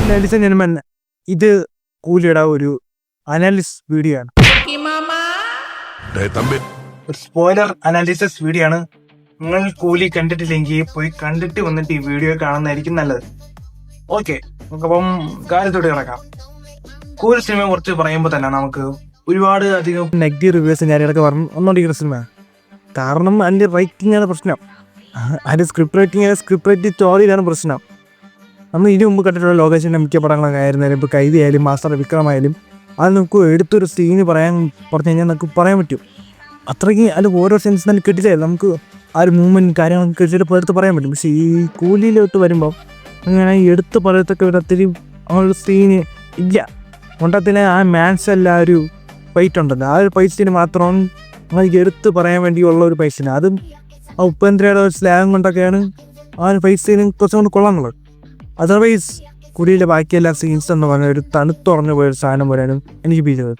Ladies and gentlemen, ഇത് കൂലിയുടെ ഒരു analysis video ആണ്. ഒരു സ്പോയിലർ അനാലിസിസ് വീഡിയോ ആണ്. നിങ്ങൾ കൂലി കണ്ടിട്ടില്ലെങ്കിൽ പോയി കണ്ടിട്ട് വന്നിട്ട് ഈ വീഡിയോ കാണുന്നതായിരിക്കും നല്ലത്. ഓക്കെ, നമുക്കപ്പം കാര്യത്തോടെ കിടക്കാം. കൂലി സിനിമയെ കുറിച്ച് പറയുമ്പോൾ തന്നെ നമുക്ക് ഒരുപാട് അധികം നെഗറ്റീവ് റിവ്യൂസ് ഞാനിടയ്ക്ക് പറഞ്ഞു വന്നുകൊണ്ടിരിക്കുന്ന സിനിമ. കാരണം അതിൻ്റെ റൈറ്റിംഗ് ആണ് പ്രശ്നം, അതിൻ്റെ സ്ക്രിപ്റ്റ് റൈറ്റിംഗ് സ്റ്റോറിയിലാണ് പ്രശ്നം. നമ്മൾ ഇതിനു മുമ്പ് കണ്ടിട്ടുള്ള ലോകേഷിൻ്റെ മിക്ക പടങ്ങളൊക്കെ ആയിരുന്നാലും ഇപ്പോൾ കൈതി ആയാലും മാസ്റ്റർ വിക്രമായാലും അത് നമുക്ക് എടുത്തൊരു സീന് പറഞ്ഞു കഴിഞ്ഞാൽ നമുക്ക് പറയാൻ പറ്റും. അത്രയ്ക്ക് അതിൽ ഓരോ സെൻസ് തന്നെ കിട്ടില്ലേ, നമുക്ക് ആ ഒരു മൂവ്മെൻറ്റ് കാര്യങ്ങളൊക്കെ കിട്ടിയിട്ട് എടുത്ത് പറയാൻ പറ്റും. പക്ഷേ ഈ കൂലിയിലോട്ട് വരുമ്പോൾ അങ്ങനെ എടുത്ത് പറയത്തൊക്കെ ഒരത്തിരി ആ ഒരു സീന് ഇല്ല. കൊണ്ടത്തിന് ആ മാൻസ് അല്ല ഒരു ഫൈറ്റ് ഉണ്ടല്ലോ, ആ ഒരു ഫൈറ്റ് സീന് മാത്രമാണ് നമുക്ക് എടുത്ത് പറയാൻ വേണ്ടിയുള്ള ഒരു ഫൈറ്റ് സീന്. അതും ആ ഉപേന്ദ്രയുടെ ഒരു സ്ലാങ് കൊണ്ടൊക്കെയാണ് ആ ഒരു ഫൈറ്റ് സീന് കുറച്ചും കൊണ്ട് കൊള്ളാന്നുള്ളത്. അതർവൈസ് കുടിയിലെ ബാക്കിയെല്ലാ സീൻസ് എന്ന് പറഞ്ഞ ഒരു തണുത്തുറഞ്ഞു പോയൊരു സാധനം പോലെയാണ് എനിക്ക് ഫീൽ ചെയ്തത്.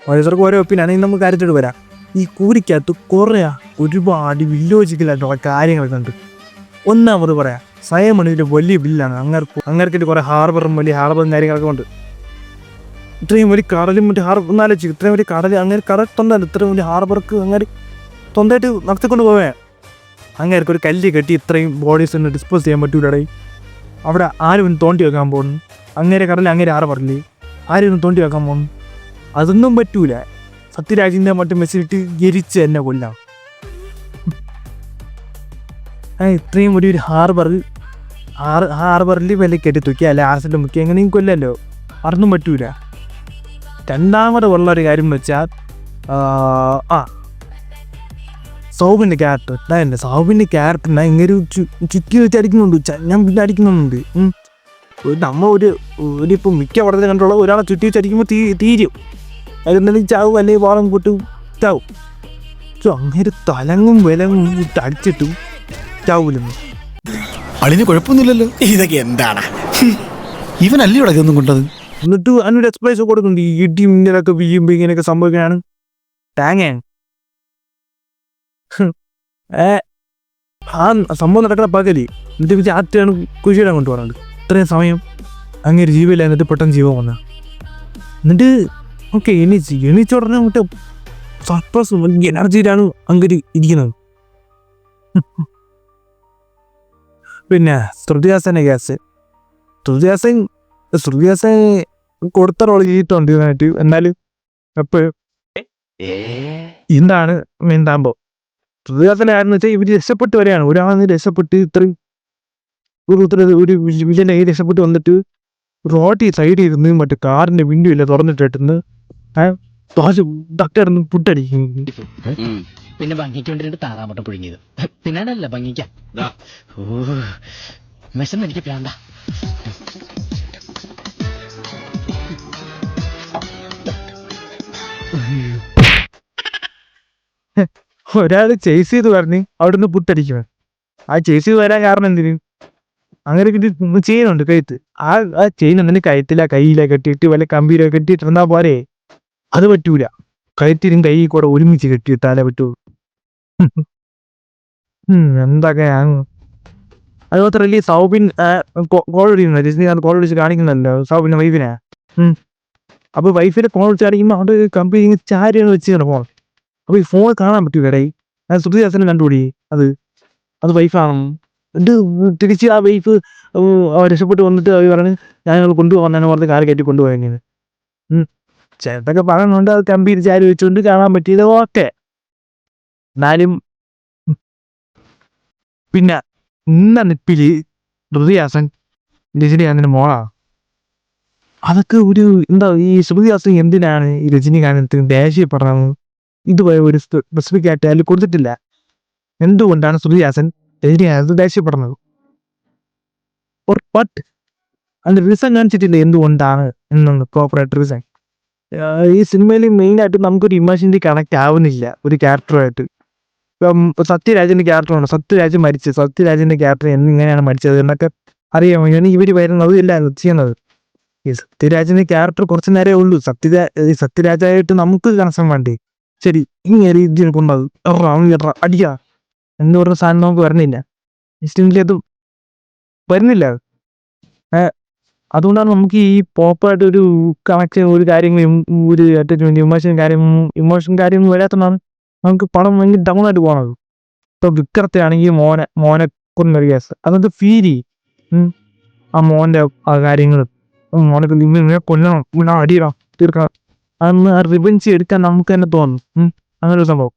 ഓരോരുത്തർക്കും ഓരോ ഒപ്പീനിയൻ നമുക്ക് കാര്യത്തോട് വരാം. ഈ കൂലിക്കകത്ത് കുറേ ഒരുപാട് വില്ലോജിക്കലായിട്ടുള്ള കാര്യങ്ങളൊക്കെ ഉണ്ട്. ഒന്നാമത് പറയാം, സയമണിൻ്റെ വലിയ ബില്ലാണ്. അങ്ങേർക്കിട്ട് കുറേ ഹാർബറും വലിയ ഹാർബറും കാര്യങ്ങളൊക്കെ ഉണ്ട്. ഇത്രയും വലിയ കടലും മറ്റേ ഹാർബർ ഒന്നാലോചിച്ചു, ഇത്രയും വലിയ കടൽ അങ്ങനെ കടൽ തൊണ്ടല്ല, ഇത്രയും വലിയ ഹാർബർക്ക് അങ്ങനെ സ്വന്തമായിട്ട് നടത്തിക്കൊണ്ട് പോവേ. അങ്ങേർക്ക് ഒരു കല്ല് കെട്ടി ഇത്രയും ബോഡീസ് ഒന്ന് ഡിസ്പോസ് ചെയ്യാൻ പറ്റൂലടേ. അവിടെ ആരും ഒന്ന് തോണ്ടി വെക്കാൻ പോകുന്നു, അങ്ങേരെ കടലിൽ അങ്ങേരെ ഹാർബറിൽ ആരും ഒന്ന് തോണ്ടി വെക്കാൻ പോകുന്നു, അതൊന്നും പറ്റൂല. സത്യരാജിൻ്റെ മറ്റും വെച്ചിട്ട് എരിച്ച് എന്നെ കൊല്ലാം. ഇത്രയും വലിയൊരു ഹാർബറിൽ വില കെട്ടി തൂക്കി അല്ലെ ആസിഡ് മുക്കി എങ്ങനെയും കൊല്ലല്ലോ, അതൊന്നും പറ്റൂല. രണ്ടാമത് ഉള്ളൊരു കാര്യം എന്ന് വെച്ചാൽ സൗബിൻ്റെ ക്യാരക്ടർ. എന്താ സൗബിൻ്റെ ക്യാരക്ടറിനെ ഇങ്ങനെ ചുറ്റി വെച്ച് അടിക്കുന്നുണ്ട്, ഞാൻ പിന്നെ അടിക്കുന്നുണ്ട്. നമ്മൾ ഇപ്പം മിക്ക പടത്തിൽ കണ്ടുള്ള ഒരാളെ ചുറ്റി വെച്ച് അടിക്കുമ്പോൾ തീരും, അതെന്തെങ്കിലും ചാവും അല്ലെങ്കിൽ വാളം കൂട്ടും ചാവും. അങ്ങനെ തലങ്ങും വിലങ്ങും ഇട്ട് അടിച്ചിട്ടും ചാവൂലെന്ന്. അളിന് കുഴപ്പമൊന്നുമില്ലല്ലോ, ഇതൊക്കെ എന്താണ് ഇവനല്ലേ ഇവിടെ ഇതൊന്നും കൊണ്ടത്? എന്നിട്ട് അതിനൊരു എക്സ്പ്രഷൻ കൊടുക്കുന്നുണ്ട്. ഈ ഇടി മിന്നലൊക്കെ വീഴുമ്പോൾ ഇങ്ങനെയൊക്കെ സംഭവിക്കാനാണ് ടാങ്ങാണ്. ആ സംഭവം നടക്കുന്ന പകല് എന്നിട്ട് വെച്ച് ആറ്റാണ് കുശിയിടാൻ കൊണ്ടുപോകുന്നത്. ഇത്രയും സമയം അങ്ങനെ ജീവയില്ല, എന്നിട്ട് പെട്ടെന്ന് ജീവൻ വന്ന എന്നിട്ട് ഓക്കെ എണീച്ചുടനെ മറ്റേ സർപ്രസ് എനർജിയിലാണ് അങ്ങനെ ഇരിക്കുന്നത്. പിന്നെ ശ്രുതിഹാസൻ്റെ കേസ്, ശ്രുതിഹാസൻ കൊടുത്ത റോൾ ചെയ്തിട്ടുണ്ട് ഇതിനായിട്ട്. എന്നാലും എപ്പോഴും എന്താണ് എന്താകുമ്പോൾ ശ്രുതിഹാസൻ്റെ കാര്യം എന്ന് വെച്ചാൽ ഇവർ രക്ഷപ്പെട്ട് വരെയാണ്. ഒരാളെന്ന് രക്ഷപ്പെട്ട് ഇത്രയും ഒരു വില്ലനെ രക്ഷപ്പെട്ട് വന്നിട്ട് റോട്ടി സൈഡിൽ ഇരുന്ന് മറ്റേ കാറിൻ്റെ വിൻഡോ ഇല്ല തുറന്നിട്ടിരുന്ന് ഡോക്ടർ പുട്ടടിക്കും. പിന്നെ ഭംഗിക്ക് വേണ്ടിട്ട് താറാമട്ട പുഴുങ്ങിയത് തിന്നാനല്ല ഭംഗിക്ക. വിഷം എനിക്ക് വേണ്ട. ഒരാൾ ചേസ് ചെയ്ത് പറഞ്ഞ് അവിടെ നിന്ന് പുട്ടടിക്കുക. ആ ചേസ് ചെയ്ത് വരാൻ കാരണം എന്തിന്? അങ്ങനെ ചെയ്യുന്നുണ്ട് കഴുത്ത്. ആ ചെയ്യുന്നുണ്ടെങ്കിൽ കഴുത്തില കയ്യിലെ കെട്ടിയിട്ട് വല്ല കമ്പിയിലോ കെട്ടിയിട്ടിരുന്നാ പോരെ. അത് പറ്റൂല, കഴുത്തിനും കൈ കൂടെ ഒരുമിച്ച് കെട്ടിയിട്ടാലേ പറ്റൂ. എന്തൊക്കെയാണ് അത് മാത്രമല്ല, സൗബിൻ കോൾ വിളിക്കുന്നത് രജനീകാന്ത് കോൾ വിളിച്ച് കാണിക്കുന്നുണ്ടല്ലോ സൗബിൻ്റെ വൈഫിനെ. അപ്പോൾ വൈഫിനെ കോൾ വിളിച്ച് കാണിക്കുമ്പോൾ അവിടെ കമ്പനി ചാരിയാണ് വെച്ച് ഫോൺ. അപ്പോൾ ഈ ഫോൺ കാണാൻ പറ്റൂലടേ. ഞാൻ ശ്രുതിഹാസനെ കണ്ടുപിടി അത് വൈഫാണ്. എന്നിട്ട് തിരിച്ച് ആ വൈഫ് രക്ഷപ്പെട്ട് വന്നിട്ട് അവർ പറഞ്ഞ് ഞാൻ കൊണ്ടുപോകാൻ പറഞ്ഞ് കാർ കയറ്റി കൊണ്ടുപോയെങ്കിൽ ചേട്ടൊക്കെ പറയുന്നുണ്ട് അത് കമ്പനി ചാരി വെച്ചുകൊണ്ട് കാണാൻ പറ്റിയത്. ഓക്കെ, എന്നാലും പിന്നെ ഇന്ന നിപ്പില് ശ്രുതിഹാസൻ രജനീകാന്തിൻ്റെ മോളാണ്. അതൊക്കെ ഒരു എന്താ, ഈ ശ്രുതിഹാസൻ എന്തിനാണ് ഈ രജനീകാന്തിന് ദേഷ്യപ്പെടുന്നത്? ഇതുവരെ ഒരു സ്പെസിഫിക് ആയിട്ട് അതിൽ കൊടുത്തിട്ടില്ല. എന്തുകൊണ്ടാണ് ശ്രുതിഹാസൻ രജനീകാന്ത് ദേഷ്യപ്പെടുന്നത്? ബട്ട് അതിൻ്റെ റീസൺ കാണിച്ചിട്ടില്ല എന്തുകൊണ്ടാണ് എന്നൊന്ന് പ്രോപ്പറായിട്ട് റീസൺ. ഈ സിനിമയിൽ മെയിനായിട്ട് നമുക്കൊരു ഇമോഷണലി കണക്ട് ആവുന്നില്ല ഒരു ക്യാരക്ടറുമായിട്ട്. ഇപ്പം സത്യരാജൻ്റെ ക്യാരക്ടറാണ്, സത്യരാജ് മരിച്ചത്, സത്യരാജൻ്റെ ക്യാരക്ടർ എന്നിങ്ങനെയാണ് മരിച്ചത് എന്നൊക്കെ അറിയാൻ വേണ്ടിയാണ് ഇവർ വരുന്നത് എല്ലാം ചെയ്യുന്നത്. ഈ സത്യരാജൻ്റെ ക്യാരക്ടർ കുറച്ച് നേരമേ ഉള്ളൂ. സത്യരാജായിട്ട് നമുക്ക് കണക്ഷൻ വേണ്ടേ? ശരി, ഇങ്ങനെ ഇതിനെ കൊണ്ടത് അടിക്കുക എന്ന് പറഞ്ഞ സാധനം നമുക്ക് വരുന്നില്ല. ഇഷ്ടമില്ല, അതും വരുന്നില്ല. അതുകൊണ്ടാണ് നമുക്ക് ഈ പോപ്പായിട്ട് ഒരു കണക്ഷൻ ഒരു കാര്യങ്ങളും ഒരു അറ്റാച്ച്മെന്റ് ഇമോഷൻ കാര്യമൊന്നും വരാത്തതാണ് നമുക്ക് പടം ഭയങ്കര ഡൗൺ ആയിട്ട് പോകണത്. ഇപ്പൊ വിക്രത്തെ ആണെങ്കിൽ മോനെ കൊന്നൊരു കേസ് അതൊക്കെ ഫീൽ ചെയ്യും. ആ മോന്റെ ആ കാര്യങ്ങളും മോനെ ഇങ്ങനെ കൊല്ലണം ഇങ്ങനെ അടിയണം തീർക്കണം അന്ന് ആ റിവെഞ്ച് എടുക്കാൻ നമുക്ക് തന്നെ തോന്നും. അങ്ങനെ ഒരു സംഭവം.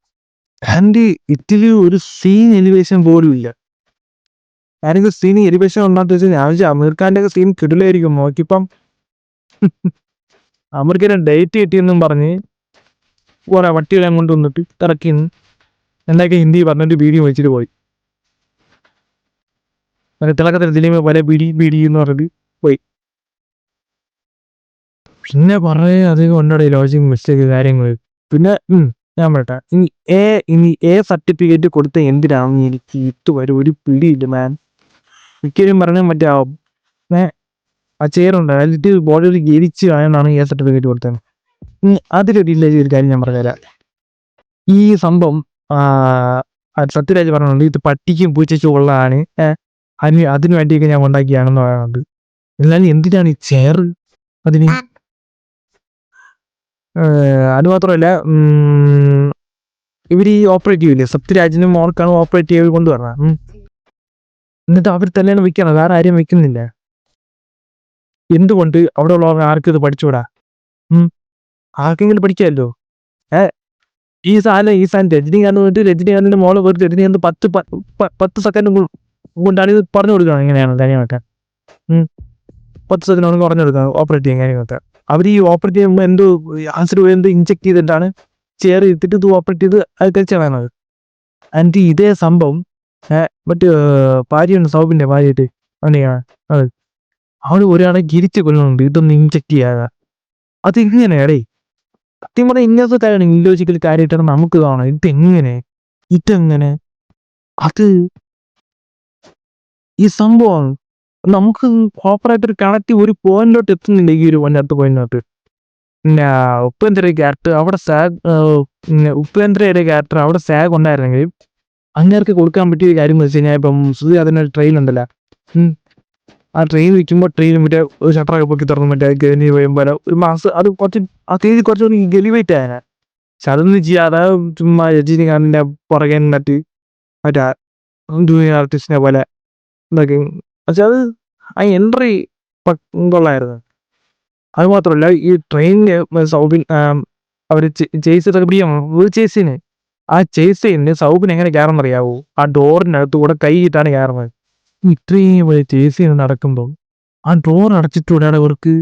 ആൻഡ് ഇതില് ഒരു സീൻ എലിവേഷൻ പോലും ഇല്ല. ആരെങ്കിലും സീൻ എലിവേഷൻ ഉണ്ടാകുന്ന വെച്ചാൽ ഞാൻ വിചാരിച്ചു അമീർ ഖാന്റെ ഒക്കെ സീൻ കിടിലായിരിക്കും. നോക്കിപ്പം അമീർഖാനെ ഡേറ്റ് കിട്ടിയെന്നും പറഞ്ഞ് കുറെ വട്ടികളെ കൊണ്ട് വന്നിട്ട് ഇറക്കി എന്തൊക്കെ ഹിന്ദി പറഞ്ഞിട്ട് വീഡിയോ വെച്ചിട്ട് പോയി. തിളക്കത്തിൽ ദിലീപ് പല ബിഡി എന്ന് പറഞ്ഞിട്ട് പോയി. പിന്നെ പറഞ്ഞ അധികം ഉണ്ടോ ലോജിക് മിസ്റ്റേക്ക് കാര്യങ്ങൾ. പിന്നെ ഞാൻ പറയട്ടെ, ഇനി എ സർട്ടിഫിക്കറ്റ് കൊടുത്ത എന്തിനാണെന്ന് എനിക്ക് ഇതുവരെ ഒരു പിടിയില്ല മാൻ. മിക്കവരും പറഞ്ഞ മറ്റേ ആ ചെയറുണ്ട് അതിലിട്ട് ബോഡിയിൽ ഗരിച്ച് ആയതാണ് എ സർട്ടിഫിക്കറ്റ് കൊടുത്തത്. അതിലൊരു ഒരു കാര്യം ഞാൻ പറഞ്ഞുതരാം. ഈ സംഭവം സത്യരാജ് പറഞ്ഞുണ്ട് ഇത് പട്ടിക്കും പൂച്ചയ്ക്കും ഉള്ളതാണ്, അതിനു വേണ്ടിയൊക്കെ ഞാൻ ഉണ്ടാക്കിയാണെന്ന് പറയുന്നുണ്ട്. എന്നാലും എന്തിനാണ് ഈ ചെയർ അതിന്? അത് മാത്രമല്ല ഇവർ ഈ ഓപ്പറേറ്റീവ് ഇല്ലേ സത്യരാജിനും മോർക്കാണ് ഓപ്പറേറ്റീവ് കൊണ്ടുവരണം. എന്നിട്ട് അവർ തന്നെയാണ് വെക്കണം, വേറെ ആരും വെക്കുന്നില്ല. എന്തുകൊണ്ട് അവിടെ ഉള്ളവർ ആർക്കും ഇത് പഠിച്ചുകൂടാ? ആർക്കെങ്കിലും പഠിക്കാമല്ലോ. ഈ സാധനം രജനികാന്ത് വന്നിട്ട് രജനികാന്തിന്റെ മോള് പോയിട്ട് രജനികാന്ത് 10 സെക്കൻഡ് കൊണ്ടാണ് ഇത് പറഞ്ഞു കൊടുക്കണം എങ്ങനെയാണ് കാര്യങ്ങളൊക്കെ. 10 സെക്കൻഡ് കൊണ്ട് പറഞ്ഞു കൊടുക്കണം ഓപ്പറേറ്റ് ചെയ്യാൻ കാര്യങ്ങളൊക്കെ. അവർ ഈ ഓപ്പറേറ്റ് ചെയ്യുമ്പോൾ എന്തോ ഇഞ്ചെക്ട് ചെയ്തിട്ടാണ് ചെയർ ചെയ്തിട്ട് ഇത് ഓപ്പറേറ്റ് ചെയ്ത് അത് കഴിച്ചാൽ വേണത്. ആൻഡ് ഇതേ സംഭവം മറ്റ് ഭാര്യയുണ്ട് സൗബിന്റെ ഭാര്യയായിട്ട് അവനെയാണ് അത് അവള് ഒരാളെ ഗിരിച്ച് കൊല്ലുന്നുണ്ട് ഇതൊന്ന് ഇഞ്ചെക്ട് ചെയ്യാതെ. അത് ഇങ്ങനെയാടേ സത്യം പറഞ്ഞാൽ ഇങ്ങനത്തെ കാര്യമാണ് ഇല്ലോജിക്കൽ കാര്യമായിട്ടാണ് നമുക്ക് കാണുന്നത്. ഇതെങ്ങനെ അത് ഈ സംഭവം നമുക്ക് ഓപ്പറേറ്റർ കണക്ട് ഒരു പോയിന്റിലോട്ട് എത്തുന്നില്ല. ഈ ഒരു അടുത്ത പോയിന്റിലോട്ട് പിന്നെ ഉപേന്ദ്രയുടെ ക്യാരക്ടർ അവിടെ ഉപേന്ദ്രയുടെ ക്യാരക്ടർ അവിടെ സാഗ് ഉണ്ടായിരുന്നെങ്കിൽ അങ്ങേർക്ക് കൊടുക്കാൻ പറ്റിയ കാര്യം എന്ന് വെച്ച് കഴിഞ്ഞാൽ ഇപ്പം അതിനൊരു ട്രെയിൻ ഉണ്ടല്ലോ, ആ ട്രെയിൻ വിൽക്കുമ്പോൾ ട്രെയിൻ മറ്റേ ഒരു ഷട്ടറൊക്കെ പൊക്കി തുറന്ന് മറ്റേ ഗനി വരുമ്പോൾ ഒരു മാസം അത് കുറച്ചുകൂടി ഗലിവേറ്റ് ആയതിനാ. പക്ഷെ അതൊന്നും ചെയ്യാതെ ചുമ്മാ രജനികാന്തിന്റെ പുറകെ നിന്നിട്ട് മറ്റേ ജൂനിയർ ആർട്ടിസ്റ്റിനെ പോലെ ഇതൊക്കെ. പക്ഷെ അത് ആ എൻട്രി കൊള്ളായിരുന്നു. അത് മാത്രമല്ല ഈ ട്രെയിനിന് സൗബിൻ അവർ ചേസ് ചെയ്തൊക്കെ പിടിക്കണം ഒരു ചേസിന്. ആ ചേസ് ചെയ്യുന്നതിന് സൗബിൻ എങ്ങനെ കയറുന്ന അറിയാവൂ? ആ ഡോറിനകത്ത് കൂടെ കൈയിട്ടാണ് കയറുന്നത്. ഇത്രയും വലിയ ചേസ് ചെയ്ത് നടക്കുമ്പോൾ ആ ഡോർ അടച്ചിട്ടൂടെയാണ് അവർക്ക്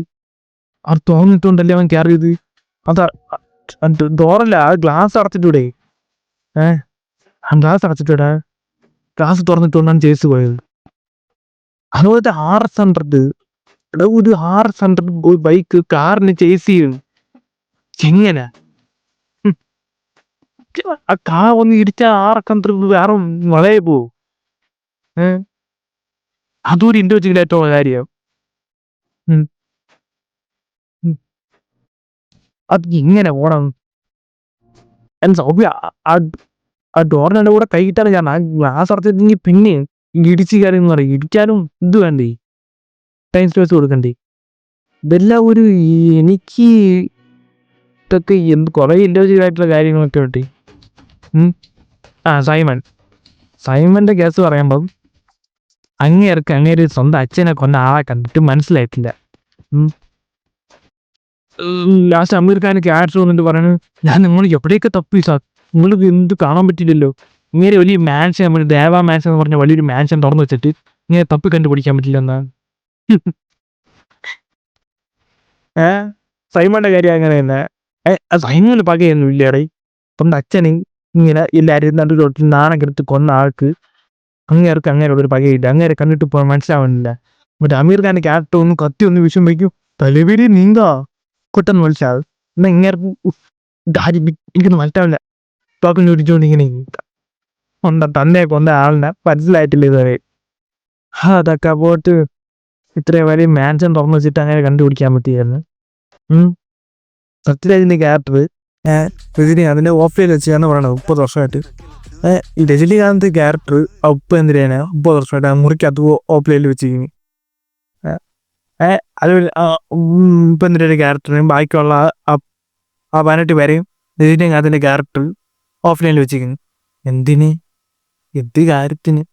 അത് തോന്നിട്ടുണ്ടല്ലേ അവൻ കയറിയത്. അതാ ഡോറല്ല ആ ഗ്ലാസ് അടച്ചിട്ടൂടെ, ആ ഗ്ലാസ് അടച്ചിട്ടൂടെ ഗ്ലാസ് തുറന്നിട്ടുകൊണ്ടാണ് ചേസ് പോയത്. അതുപോലത്തെ RS100 ഒരു RS100 ബൈക്ക് കാറിന് ചേസ് ചെയ്യും എങ്ങനെ? ആ കാർ ഒന്ന് ഇടിച്ച RS100 വേറെ വളരെ പോവും. അതൊരു ഇൻഡിവിജ്വലായിട്ടുള്ള കാര്യം. അത് ഇങ്ങനെ പോണം. സൗബി ആ ഡോറിൻ്റെ കൂടെ കൈയിട്ടാണ് ഞാൻ ആ ഗ്ലാസ് അടച്ചിട്ടെങ്കിൽ പിന്നെ ഇടിച്ച് കയറിയെന്ന് പറയും. ഇടിക്കാനും ഇത് വേണ്ടേ, ടൈം സ്പേസ് കൊടുക്കണ്ടേ? ഇതെല്ലാം ഒരു എനിക്ക് ഇതൊക്കെ കുറേ ഇൻഡിവിജ്വലായിട്ടുള്ള കാര്യങ്ങളൊക്കെ ഉണ്ട്. സൈമന്റെ കേസ് പറയുമ്പം അങ്ങേര് സ്വന്തം അച്ഛനെ കൊന്ന ആളെ കണ്ടിട്ട് മനസ്സിലായിട്ടില്ല. ലാസ്റ്റ് അമീർ ഖാൻ ക്യാരക്ടർ വന്നിട്ട് പറയുന്നത് ഞാൻ നിങ്ങൾ എവിടെയൊക്കെ തപ്പി സാർ, നിങ്ങൾക്ക് എന്ത് കാണാൻ പറ്റില്ലല്ലോ. ഇങ്ങനെ വലിയ മാൻഷൻ ദേവ മാൻഷൻ എന്ന് പറഞ്ഞ വലിയൊരു മാൻഷൻ തുറന്നു വെച്ചിട്ട് ഇങ്ങനെ തപ്പി കണ്ടുപിടിക്കാൻ പറ്റില്ല എന്നാണ്. സൈമന്റെ കാര്യം അങ്ങനെ തന്നെ. സൈമന് പകയൊന്നും ഇല്ലേടെ. സ്വന്തം അച്ഛന് ഇങ്ങനെ എല്ലാവരും നടുവിലോട്ട് നാണം കെടുത്ത് കൊന്ന ആൾക്ക് അങ്ങേരോടൊരു പകയില്ല. അങ്ങേരെ കണ്ടിട്ട് പോകാൻ മനസ്സിലാവുന്നില്ല. മറ്റേ അമീർ ഖാന്റെ ക്യാരക്ടർ ഒന്ന് കത്തി ഒന്ന് വിഷം വയ്ക്കും, തലവേരി നീന്താ കൊട്ടെന്ന് മനസ്സിലാവും. എന്നാൽ ഇങ്ങേർക്ക് എനിക്കൊന്നും മനസ്സിലാവില്ല. ടോക്കിൽ ഒരിച്ചോണ്ട് ഇങ്ങനെ തന്നെ കൊന്ന ആളിനെ മനസ്സിലായിട്ടില്ല ഇതുവരെ. അതൊക്കെ പോയിട്ട് ഇത്രയും വലിയ മാൻഷൻ തുറന്നു വെച്ചിട്ട് അങ്ങനെ കണ്ടുപിടിക്കാൻ പറ്റിയായിരുന്നു. സത്യരാജിന്റെ ക്യാരക്ടർ രജനികാന്തിന്റെ ഓഫ്ലൈൻ വെച്ചാണ് പറയണത് 30 വർഷമായിട്ട്. ഈ രജനികാന്ത് ക്യാരക്ടർ ഉപേന്ദ്രനെ 30 വർഷമായിട്ട് മുറിക്കകത്ത് ഓഫ്ലൈനിൽ വെച്ചിരിക്കുന്നു. അത് ഉപ്പേന്ദ്രയുടെ ഒരു ക്യാരക്ടറിനും ബാക്കിയുള്ള ആ 18 പേരെയും ഇതിൻ്റെ അതിൻ്റെ ക്യാരക്ടർ ഓഫ്ലൈനിൽ വെച്ചിരിക്കുന്നു. എന്തിന്? എന്ത് കാര്യത്തിന്?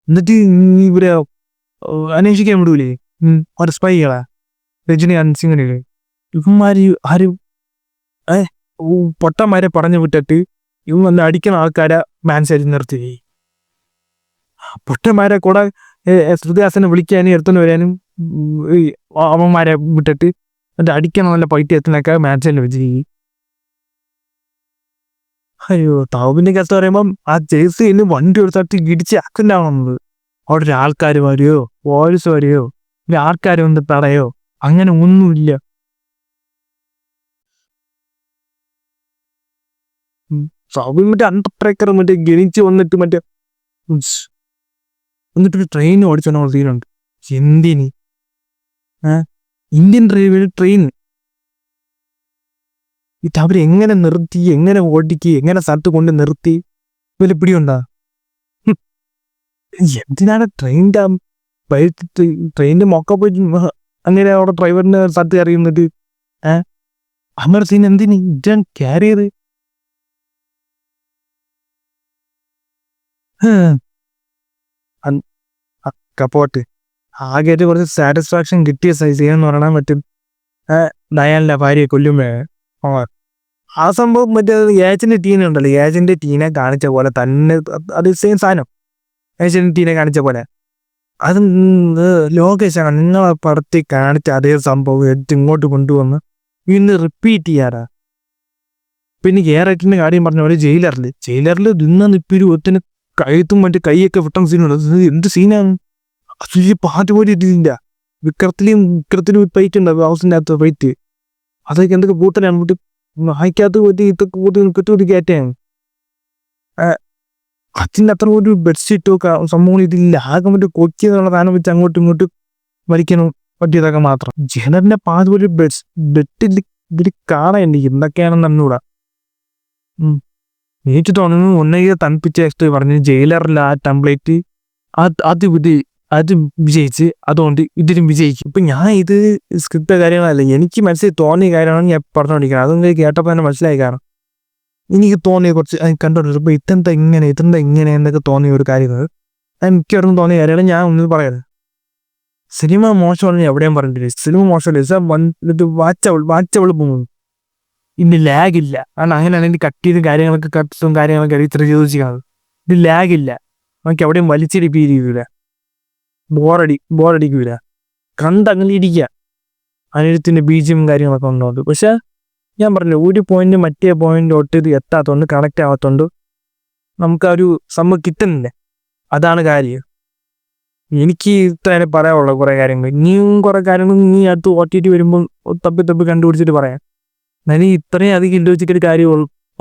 എന്നിട്ട് ഇവിടെ അന്വേഷിക്കാൻ വിടൂലേ ഒരു സ്പൈകളാ രജനികാന്ത് സിംഗിനില്ലേ? ഇവന്മാര് ആരും പൊട്ടന്മാരെ പറഞ്ഞു വിട്ടിട്ട് ഇവൻ വന്ന് അടിക്കുന്ന ആൾക്കാരെ മാൻസേജ് നിർത്തി. പൊട്ടന്മാരെ കൂടെ ശ്രുതിഹാസനെ വിളിക്കാനും എടുത്തുകൊണ്ട് വരാനും അവന്മാരെ വിട്ടിട്ട് എന്നിട്ട് അടിക്കണം നല്ല പൈറ്റ് എത്തുന്നൊക്കെ മാൻസേജിൽ വെച്ച്. അയ്യോ തൗബിന്റെ കേസ് പറയുമ്പം ആ ജേഴ്സിന് വണ്ടി ഒരു സ്ഥലത്ത് ഇടിച്ച് ആക്സിഡന്റ് ആവുന്നത്. അവിടെ ഒരു ആൾക്കാർ വരെയോ പോലീസ് വരെയോ ഇല്ല ആൾക്കാർ വന്ന് തടയോ അങ്ങനെ ഒന്നുമില്ല. സൗബിൻ മറ്റേ അണ്ടർടേക്കർ മറ്റേ ഗണിച്ച് വന്നിട്ട് മറ്റേ എന്നിട്ടൊരു ട്രെയിൻ ഓടിച്ചോണ്ട് തീരുണ്ട്. എന്തിന്? ഇന്ത്യൻ റെയിൽവേ ട്രെയിൻ ഇത് അവരെങ്ങനെ നിർത്തി, എങ്ങനെ ഓടിക്കി, എങ്ങനെ സ്ഥലത്ത് കൊണ്ട് നിർത്തി വലിയ പിടിയുണ്ടാ? എന്തിനാണ് ട്രെയിനിന്റെ മൊക്ക പോയിട്ട് അങ്ങനെ അവിടെ ഡ്രൈവറിന്റെ സ്ഥലത്ത് കയറി നിന്നിട്ട് അങ്ങനെ സീൻ എന്തിന് ഇതാണ് ക്യാരി ചെയ്ത്? കപ്പോട്ട് ആകെ കുറച്ച് സാറ്റിസ്ഫാക്ഷൻ കിട്ടിയ സീൻ എന്ന് പറയാൻ പറ്റും. ഡയാലിന്റെ ഭാര്യയെ കൊല്ലുമ്പോ ആ സംഭവം മറ്റേ ഏജന്റ് ടീനെ ഉണ്ടല്ലോ, ഏജന്റ് ടീനെ കാണിച്ച പോലെ തന്നെ അത് സെയിം സാധനം. ഏജന്റ് ടീനെ കാണിച്ച പോലെ അത് ലോകേശാണ് നിങ്ങളെ പടത്തിൽ കാണിച്ച അതേ സംഭവം എടുത്ത് ഇങ്ങോട്ട് കൊണ്ടുവന്ന് ഇന്ന് റിപ്പീറ്റ് ചെയ്യാറാ. പിന്നെ ഏറേറ്റിന്റെ കാര്യം പറഞ്ഞ പോലെ ജയിലറിൽ നിപ്പിരി ഒത്തിന് കഴുത്തും മറ്റേ കൈയൊക്കെ വിട്ട സീനുണ്ട്. എന്ത് സീനാണ് അത്? പാട്ട് പോലും ഇട്ടില്ല. വിക്രത്തിലും ഫൈറ്റ് ഉണ്ടാവും, ഹൗസിൻ്റെ അകത്ത് ഫൈറ്റ്. അതൊക്കെ എന്തൊക്കെ പൂട്ടലാണ് വിട്ട് വായിക്കാത്ത പോയിട്ട് ഇതൊക്കെ പോയിട്ട് കിട്ടും കയറ്റാണ്. അതിൻ്റെ അത്ര ഒരു ബെഡ്ഷീറ്റോ സംഭവം ഇതില്ല. ആകെ മറ്റേ കൊക്കിയെന്നുള്ള സാധനം വെച്ച് അങ്ങോട്ടും ഇങ്ങോട്ടും വലിക്കണം പറ്റിയതൊക്കെ മാത്രം. ജനറിന്റെ പാത് ഒരു ബെഡിൽ ഇതിൽ കാണാൻ എന്തൊക്കെയാണെന്ന് അറിഞ്ഞൂടാ. എനിക്ക് തോന്നുന്നു ഒന്നേ തണുപ്പിച്ച എക്സ്ട്രാ പറഞ്ഞ് ജയിലറിൽ ആ ടെംപ്ലേറ്റ് അത് വിജയിച്ച്, അതുകൊണ്ട് ഇതിലും വിജയിക്കും. ഇപ്പം ഞാൻ ഇത് സ്ക്രിപ്റ്റ് കാര്യങ്ങളല്ല, എനിക്ക് മനസ്സിൽ തോന്നിയ കാര്യമാണ് ഞാൻ പറഞ്ഞുകൊണ്ടിരിക്കുന്നത്. അതൊന്നും കേട്ടപ്പോൾ തന്നെ മനസ്സിലായി. കാരണം എനിക്ക് തോന്നിയ കുറച്ച് കണ്ടോണ്ടിരുന്നപ്പോൾ ഇതെന്താ ഇങ്ങനെ എന്നൊക്കെ തോന്നിയ ഒരു കാര്യങ്ങൾ മിക്കവാറും തോന്നിയ കാര്യങ്ങൾ ഞാൻ ഒന്നും പറയുന്നത്. സിനിമ മോശമാണെന്ന് എവിടെയും പറഞ്ഞിട്ടില്ല. സിനിമ മോശമല്ല, വാച്ചവൾ പോകുന്നു. ഇന്ന് ലാഗില്ല. കാരണം അങ്ങനെയാണെങ്കിൽ കട്ട് ചെയ്ത് കാര്യങ്ങളൊക്കെ ഇത്ര ചോദിച്ചാൽ ഇത് ലാഗില്ല. നമുക്ക് എവിടെയും വലിച്ചിരിപ്പിരിക്കൂല, ബോറടിക്കൂല, കണ്ടങ്ങനെ ഇരിക്കുക. അനിരുദ്ധിൻ്റെ ബീജിയും കാര്യങ്ങളൊക്കെ ഉണ്ടോണ്ട്. പക്ഷെ ഞാൻ പറഞ്ഞു ഒരു പോയിന്റ് മറ്റേ പോയിന്റോട്ട് ഇത് എത്താത്തതുകൊണ്ട്, കണക്റ്റ് ആവാത്തതുകൊണ്ട് നമുക്ക് ആ ഒരു സംഭവം കിട്ടുന്നില്ല. അതാണ് കാര്യം. എനിക്ക് ഇത്ര പറയാനുള്ള കുറേ കാര്യങ്ങൾ. ഇനിയും കുറേ കാര്യങ്ങൾ നീ അടുത്ത് OTT വരുമ്പോൾ തപ്പി കണ്ടുപിടിച്ചിട്ട് പറയാം. ഞാൻ ഇത്രയും അധികം ഇല്ലോജിക്കൽ കാര്യം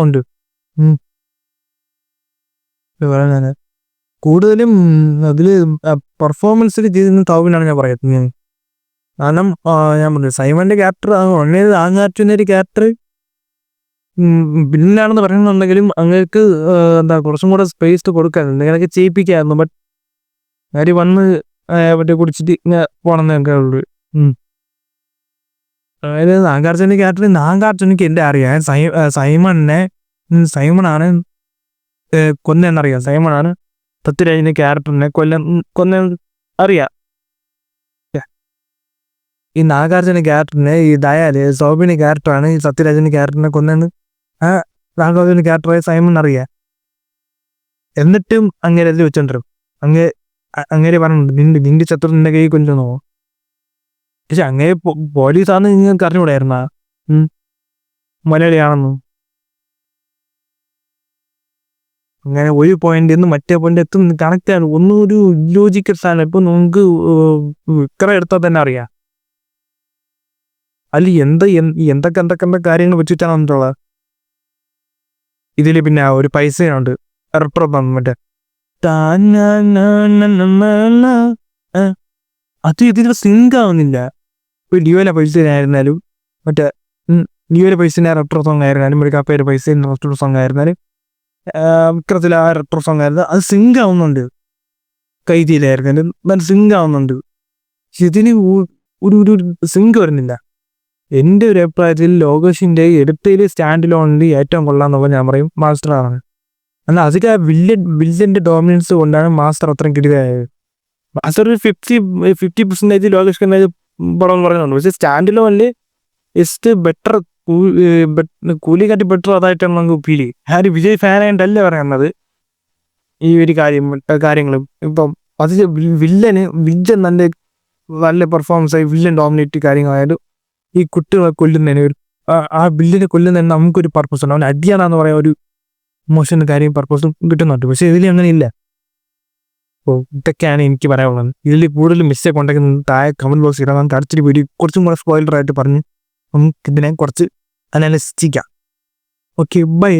ഉണ്ട്. കൂടുതലും അതിൽ പെർഫോമൻസിൽ ചെയ്തിരുന്ന തൗബിനാണ് ഞാൻ പറയുന്നത്. കാരണം ഞാൻ പറഞ്ഞു സൈമന്റെ ക്യാരക്ടർ ആങ്ങാറ്റുന്നൊരു ക്യാരക്ടർ വില്ലനാണെന്ന് പറയുന്നുണ്ടെങ്കിലും അങ്ങക്ക് കുറച്ചും കൂടെ സ്പേസ് കൊടുക്കാറുണ്ട്, അങ്ങനെയൊക്കെ ചെയ്യിപ്പിക്കായിരുന്നു. ബട്ട് കാര്യം വന്ന് മറ്റേ കുടിച്ചിട്ട് ഇങ്ങനെ പോണെന്നൊക്കെ ഉള്ളു. അതായത് നാഗാർജുന്റെ ക്യാരക്ടർ നാഗാർജുനക്ക് എന്റെ അറിയാം. സൈമണാണ് കൊന്നെന്നറിയാം. സൈമണാണ് പൃഥ്വിരാജിന്റെ ക്യാരക്ടറിനെ കൊന്ന അറിയാം. ഈ നാഗാർജുന ക്യാരക്ടറിനെ ഈ ദയാല് സൗബിന്റെ ക്യാരക്ടറാണ് ഈ സത്യരാജന്റെ ക്യാരക്ടറിനെ കൊന്നെന്ന് നാഗാർജുന ക്യാരക്ടറായ സൈമൺ അറിയാം. എന്നിട്ടും അങ്ങനെ അതിൽ വെച്ചോണ്ടിരും. അങ്ങനെ പറഞ്ഞിട്ടുണ്ട് നിന്റെ ശത്രു നിന്റെ കൈ കൊല്ലുന്നോ. പക്ഷെ അങ്ങനെ പോലീസാന്ന് നിങ്ങൾക്ക് അറിഞ്ഞുകൂടായിരുന്നാ മലയാളിയാണെന്ന്. അങ്ങനെ ഒരു പോയിന്റ് നിന്ന് മറ്റേ പോയിന്റ് എത്തും കണക്ട് ആണ്. ഒന്നും ഒരു ഇല്ലോജിക്കൽ സാധനം. ഇപ്പൊ നമുക്ക് വിക്രം എടുത്താൽ തന്നെ അറിയാം. അല്ല എന്തൊക്കെ കാര്യങ്ങൾ വെച്ചിട്ടാണ് വന്നിട്ടുള്ളത്. ഇതില് പിന്നെ ഒരു പൈസയുണ്ട് മറ്റേ അത് ഇതിൽ സിങ്ക് ആവുന്നില്ല. ഇപ്പൊ ലിയോയിലെ പൈസയായിരുന്നാലും മറ്റേ ലിയോയിലെ പൈസ റെട്രോ സോങ് ആയിരുന്നാലും ഒരു കപ്പയുടെ പൈസ റെട്രോ സോങ് ആയിരുന്നാലും വിക്രത്തിൽ ആ റെട്രോ സോങ് ആയിരുന്നു, അത് സിങ്ക് ആവുന്നുണ്ട്. കൈതിയിലായിരുന്നാലും നല്ല സിങ്ക് ആവുന്നുണ്ട്. ഇതിന് ഒരു സിങ്ക് വരുന്നില്ല. എൻ്റെ ഒരു അഭിപ്രായത്തിൽ ലോകേഷിൻ്റെ എടുത്തതിൽ സ്റ്റാൻഡ് ലോണിൽ ഏറ്റവും കൊള്ളാമെന്നുള്ള ഞാൻ പറയും മാസ്റ്ററാണ്. എന്നാൽ അതിൽ ആ വില്ലൻ്റെ ഡോമിനൻസ് കൊണ്ടാണ് മാസ്റ്റർ അത്രയും കിടിലായത്. മാസ്റ്റർ ഒരു 50% ലോകേഷ് കനാജ് പടം എന്ന് പറയുന്നുണ്ട്. പക്ഷേ സ്റ്റാൻഡ് ലോണിൽ ഇസ്റ്റ് ബെറ്റർ, കൂലിക്കാട്ടി ബെറ്റർ അതായിട്ടാണ് നമുക്ക് ഫീൽ ചെയ്യും. ഞാൻ ഒരു വിജയ് ഫാനായിട്ടല്ല പറയുന്നത് ഈ ഒരു കാര്യങ്ങളും. ഇപ്പം അത് വില്ലൻ നല്ല പെർഫോമൻസ് ആയി വില്ലൻ ഡോമിനേറ്റ് കാര്യങ്ങളായാലും ഈ കുട്ടികളെ കൊല്ലുന്നതിന് ആ വില്ലിനെ കൊല്ലുന്നതിന് നമുക്കൊരു പർപ്പസ് ഉണ്ട്. അവൻ അടിയാണെന്ന് പറയാൻ ഒരു മോശം കാര്യം പർപ്പസും കിട്ടുന്നുണ്ട്. പക്ഷെ ഇതിൽ അങ്ങനെ ഇല്ല. അപ്പോൾ ഇതൊക്കെയാണ് എനിക്ക് പറയാനുള്ളത്. ഇതിൽ കൂടുതൽ മിസ്റ്റേക്ക് ഉണ്ടെങ്കിൽ താഴെ കമന്റ് ബോക്സ് ഇടാൻ നമുക്ക് അടുത്തൊരു വീഡിയോ കുറച്ചും കൂടെ സ്പോയിലറായിട്ട് പറഞ്ഞ് നമുക്ക് ഇതിനെ കുറച്ച് അനാലിസിക്കാം. Okay, by.